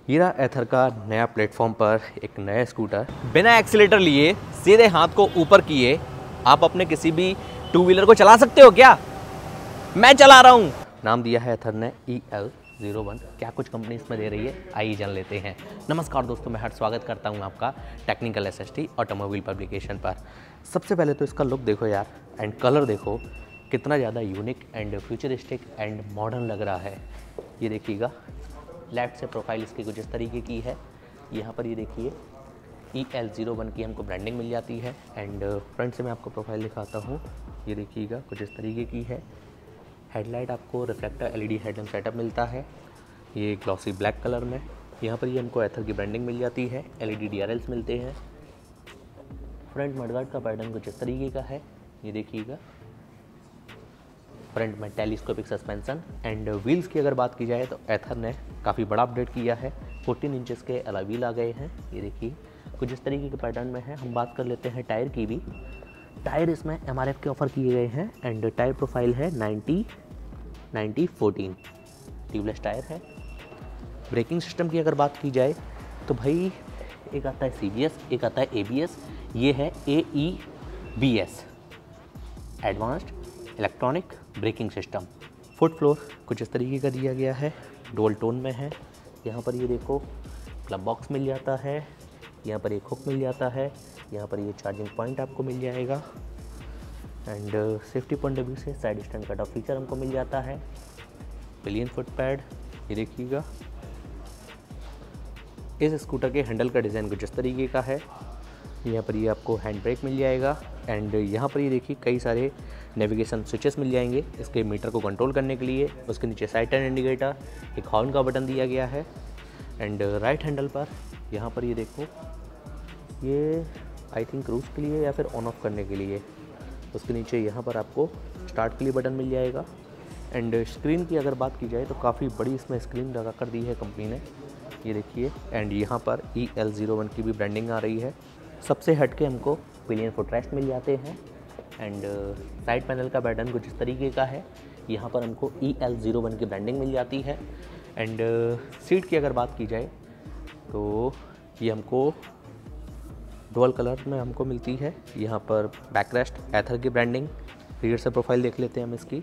ये रहा एथर का नया प्लेटफॉर्म पर एक नया स्कूटर। बिना एक्सीलेटर लिए सीधे हाथ को ऊपर किए आप अपने किसी भी टू व्हीलर को चला सकते हो क्या? मैं चला रहा हूँ। नाम दिया है एथर ने EL01। क्या कुछ कंपनी इसमें दे रही है, आइए जान लेते हैं। नमस्कार दोस्तों, मैं स्वागत करता हूँ आपका टेक्निकल SST ऑटोमोबाइल पब्लिकेशन पर। सबसे पहले तो इसका लुक देखो यार, एंड कलर देखो कितना ज़्यादा unique and futuristic and modern लग रहा है। ये देखिएगा, लेफ्ट से प्रोफाइल इसकी कुछ इस तरीके की है। यहाँ पर ये देखिए EL01 की हमको ब्रांडिंग मिल जाती है। एंड फ्रंट से मैं आपको प्रोफाइल दिखाता हूँ। ये देखिएगा कुछ इस तरीके की है। हेडलाइट आपको रिफ्लेक्टर LED हेडलैम्प सेटअप मिलता है, ये ग्लॉसी ब्लैक कलर में। यहाँ पर ये हमको एथर की ब्रांडिंग मिल जाती है। LED DRLs मिलते हैं। फ्रंट मडगार्ड का पैटर्न कुछ इस तरीके का है, ये देखिएगा। फ्रंट में टेलीस्कोपिक सस्पेंशन। एंड व्हील्स की अगर बात की जाए तो एथर ने काफ़ी बड़ा अपडेट किया है। 14 इंचेस के अलॉय व्हील आ गए हैं। ये देखिए कुछ इस तरीके के पैटर्न में है। हम बात कर लेते हैं टायर की भी। टायर इसमें MRF के ऑफर किए गए हैं। एंड टायर प्रोफाइल है 90-90-14 ट्यूबलेस टायर है। ब्रेकिंग सिस्टम की अगर बात की जाए तो भाई एक आता है CBS, एक आता है ABS, ये है AEBS advanced electronic braking system. Foot floor कुछ इस तरीके का दिया गया है, डुअल टोन में है। यहाँ पर ये देखो क्लब बॉक्स मिल जाता है, यहाँ पर एक हुक मिल जाता है, यहाँ पर ये चार्जिंग पॉइंट आपको मिल जाएगा। And safety point of view से side stand cut off feature हमको मिल जाता है। पिलियन फुट पैड, ये देखिएगा। इस स्कूटर के हैंडल का डिज़ाइन कुछ इस तरीके का है। यहाँ पर ये आपको हैंड ब्रेक मिल जाएगा। एंड यहाँ पर ये देखिए कई सारे नेविगेशन स्विचेस मिल जाएंगे इसके मीटर को कंट्रोल करने के लिए। उसके नीचे साइड टर्न इंडिकेटर, एक हॉर्न का बटन दिया गया है। एंड राइट हैंडल पर यहाँ पर ये देखो, ये आई थिंक क्रूज़ के लिए या फिर ऑन ऑफ करने के लिए। उसके नीचे यहाँ पर आपको स्टार्ट के लिए बटन मिल जाएगा। एंड स्क्रीन की अगर बात की जाए तो काफ़ी बड़ी इसमें स्क्रीन लगा कर दी है कंपनी ने, ये देखिए। एंड यहाँ पर EL01 की भी ब्रांडिंग आ रही है। सबसे हटके हमको पिलियन फुटरेस्ट मिल जाते हैं। एंड साइड पैनल का पैटर्न कुछ इस तरीके का है। यहाँ पर हमको EL01 की ब्रांडिंग मिल जाती है। एंड सीट की अगर बात की जाए तो ये हमको डुअल कलर में हमको मिलती है। यहाँ पर बैकरेस्ट एथर की ब्रांडिंग। रियर से प्रोफाइल देख लेते हैं हम इसकी,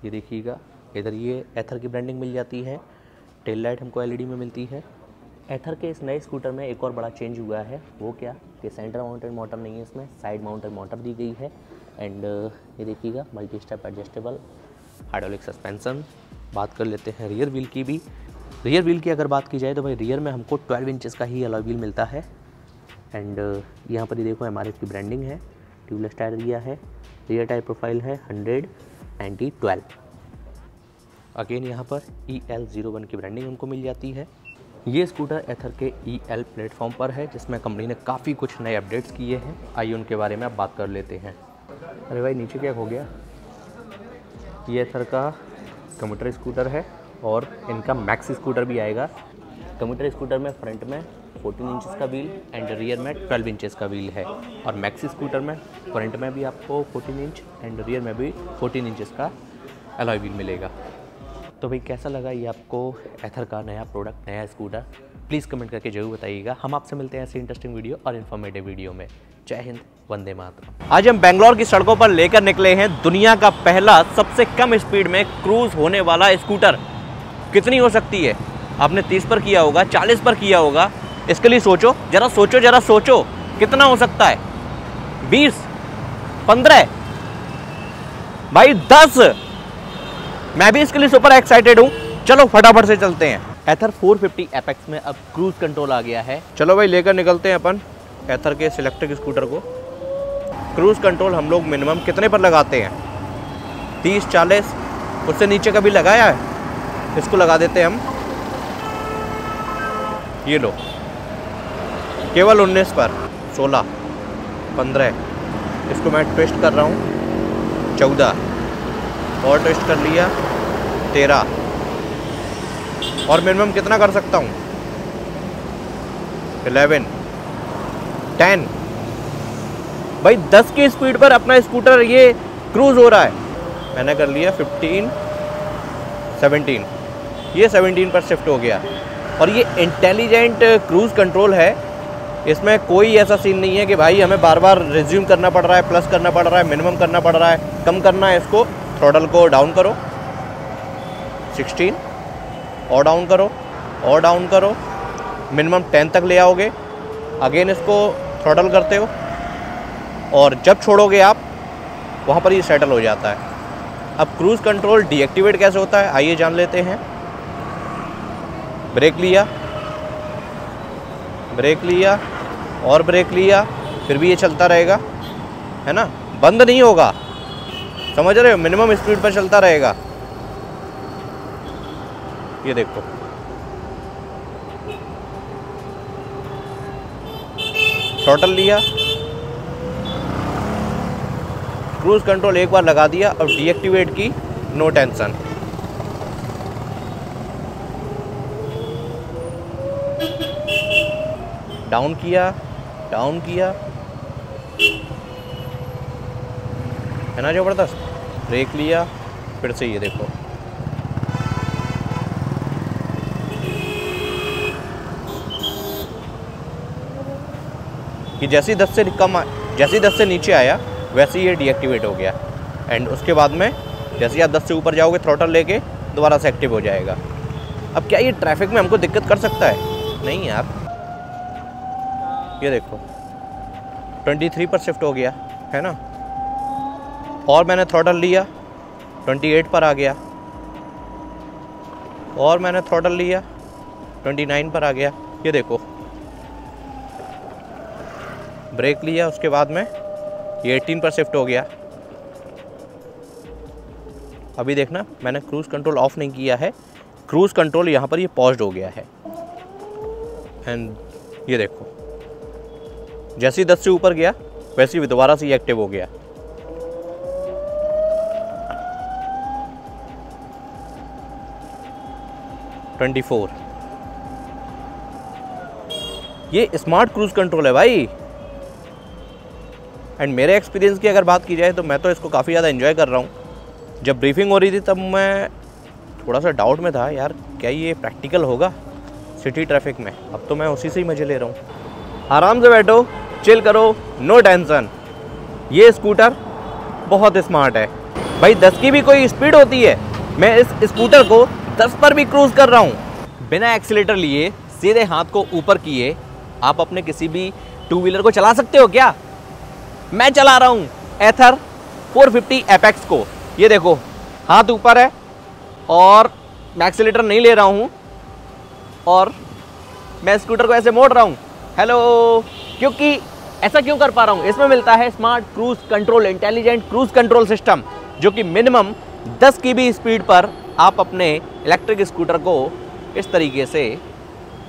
ये देखिएगा। इधर ये एथर की ब्रांडिंग मिल जाती है। टेल लाइट हमको LED में मिलती है। एथर के इस नए स्कूटर में एक और बड़ा चेंज हुआ है, वो क्या कि सेंटर माउंटेड मोटर नहीं है इसमें, साइड माउंटेड मोटर दी गई है। एंड ये देखिएगा multi step adjustable hydraulic suspension. बात कर लेते हैं रियर व्हील की भी। रियर व्हील की अगर बात की जाए तो भाई रियर में हमको 12 इंचेस का ही अलॉय व्हील मिलता है। एंड यहाँ पर ये देखो MRF की ब्रांडिंग है, ट्यूबलेस टायर दिया है। रियर टायर प्रोफाइल है 100-90-12। अगेन यहाँ पर EL01 की ब्रांडिंग हमको मिल जाती है। ये स्कूटर एथर के EL प्लेटफॉर्म पर है, जिसमें कंपनी ने काफ़ी कुछ नए अपडेट्स किए हैं। आइए उनके बारे में आप बात कर लेते हैं। अरे भाई नीचे क्या हो गया? ये एथर का कम्यूटर स्कूटर है और इनका मैक्स स्कूटर भी आएगा। कम्यूटर स्कूटर में फ्रंट में 14 इंचेस का व्हील एंड रियर में 12 इंचेस का व्हील है। और मैक्स स्कूटर में फ्रंट में भी आपको 14 इंच एंड रियर में भी 14 इंचेस का अलॉय व्हील मिलेगा। तो भाई कैसा लगा ये आपको एथर का नया प्रोडक्ट, नया स्कूटर? प्लीज़ कमेंट करके जरूर बताइएगा। हम आपसे मिलते हैं ऐसे इंटरेस्टिंग वीडियो और इन्फॉर्मेटिव वीडियो में। जय हिंद, वंदे मातरम। आज हम बेंगलोर की सड़कों पर लेकर निकले हैं दुनिया का पहला सबसे कम स्पीड में क्रूज होने वाला स्कूटर। कितनी हो सकती है? आपने 30 पर किया होगा, 40 पर किया होगा। इसके लिए सोचो, जरा सोचो कितना हो सकता है? 20, 15, भाई 10। मैं भी इसके लिए सुपर एक्साइटेड हूँ। चलो फटाफट से चलते हैं। एथर 450 एपेक्स में अब क्रूज कंट्रोल आ गया है। चलो भाई लेकर निकलते हैं अपन एथर के सिलेक्टिक स्कूटर को। क्रूज कंट्रोल हम लोग मिनिमम कितने पर लगाते हैं? 30, 40, उससे नीचे कभी लगाया है? इसको लगा देते हैं हम, ये लो, केवल 19 पर। 16, 15, इसको मैं ट्विस्ट कर रहा हूँ, 14 और ट्विस्ट कर लिया, 13। और मिनिमम कितना कर सकता हूँ? 11, 10। भाई 10 की स्पीड पर अपना स्कूटर ये क्रूज हो रहा है। मैंने कर लिया 15, 17। ये 17 पर शिफ्ट हो गया। और ये इंटेलिजेंट क्रूज़ कंट्रोल है। इसमें कोई ऐसा सीन नहीं है कि भाई हमें बार बार रिज्यूम करना पड़ रहा है, प्लस करना पड़ रहा है, मिनिमम करना पड़ रहा है, कम करना है। इसको थ्रॉटल को डाउन करो 16 और डाउन करो और डाउन करो, मिनिमम 10 तक ले आओगे। अगेन इसको थ्रॉटल करते हो और जब छोड़ोगे आप वहाँ पर ये सेटल हो जाता है। अब क्रूज़ कंट्रोल डीएक्टिवेट कैसे होता है आइए जान लेते हैं। ब्रेक लिया, ब्रेक लिया और ब्रेक लिया, फिर भी ये चलता रहेगा, है ना, बंद नहीं होगा, समझ रहे हो, मिनिमम स्पीड पर चलता रहेगा। ये देखो थ्रॉटल लिया, क्रूज़ कंट्रोल एक बार लगा दिया और डीएक्टिवेट की, नो टेंशन। डाउन किया, डाउन किया, है ना ज़बरदस्त। ब्रेक लिया, फिर से ये देखो कि जैसे ही 10 से कम, जैसे ही 10 से नीचे आया वैसे ही ये डीएक्टिवेट हो गया। एंड उसके बाद में जैसे ही आप 10 से ऊपर जाओगे थ्रॉटल लेके दोबारा से एक्टिव हो जाएगा। अब क्या ये ट्रैफिक में हमको दिक्कत कर सकता है? नहीं यार, ये देखो 23 पर शिफ्ट हो गया, है ना, और मैंने थ्रॉटल लिया 28 पर आ गया, और मैंने थ्रॉटल लिया 29 पर आ गया। ये देखो ब्रेक लिया, उसके बाद में ये 18 पर शिफ्ट हो गया। अभी देखना मैंने क्रूज़ कंट्रोल ऑफ नहीं किया है, क्रूज़ कंट्रोल यहाँ पर ये पॉज्ड हो गया है। एंड ये देखो जैसे ही 10 से ऊपर गया वैसे ही दोबारा से ये एक्टिव हो गया। $24। ये स्मार्ट क्रूज़ कंट्रोल है भाई। एंड मेरे एक्सपीरियंस की अगर बात की जाए तो मैं तो इसको काफ़ी ज़्यादा एंजॉय कर रहा हूँ। जब ब्रीफिंग हो रही थी तब मैं थोड़ा सा डाउट में था, यार क्या ये प्रैक्टिकल होगा सिटी ट्रैफिक में। अब तो मैं उसी से ही मज़े ले रहा हूँ। आराम से बैठो, चिल करो, नो टेंशन। ये स्कूटर बहुत स्मार्ट है भाई। 10 की भी कोई स्पीड होती है, मैं इस स्कूटर को 10 पर भी क्रूज़ कर रहा हूँ। बिना एक्सीलेटर लिए सीधे हाथ को ऊपर किए आप अपने किसी भी 2 व्हीलर को चला सकते हो क्या? मैं चला रहा हूँ एथर 450 एपेक्स को। ये देखो हाथ ऊपर है और मैं एक्सीलेटर नहीं ले रहा हूँ और मैं स्कूटर को ऐसे मोड़ रहा हूँ। हेलो, क्योंकि ऐसा क्यों कर पा रहा हूँ? इसमें मिलता है smart cruise control, intelligent cruise control system, जो कि मिनिमम 10 की भी स्पीड पर आप अपने इलेक्ट्रिक स्कूटर को इस तरीके से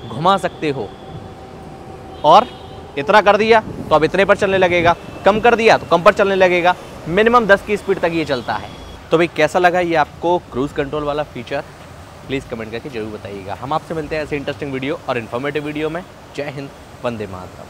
घुमा सकते हो। और इतना कर दिया तो अब इतने पर चलने लगेगा, कम कर दिया तो कम पर चलने लगेगा, मिनिमम 10 की स्पीड तक ये चलता है। तो भाई कैसा लगा ये आपको क्रूज़ कंट्रोल वाला फीचर? प्लीज़ कमेंट करके जरूर बताइएगा। हम आपसे मिलते हैं ऐसे इंटरेस्टिंग वीडियो और इन्फॉर्मेटिव वीडियो में। जय हिंद, वंदे मातरम।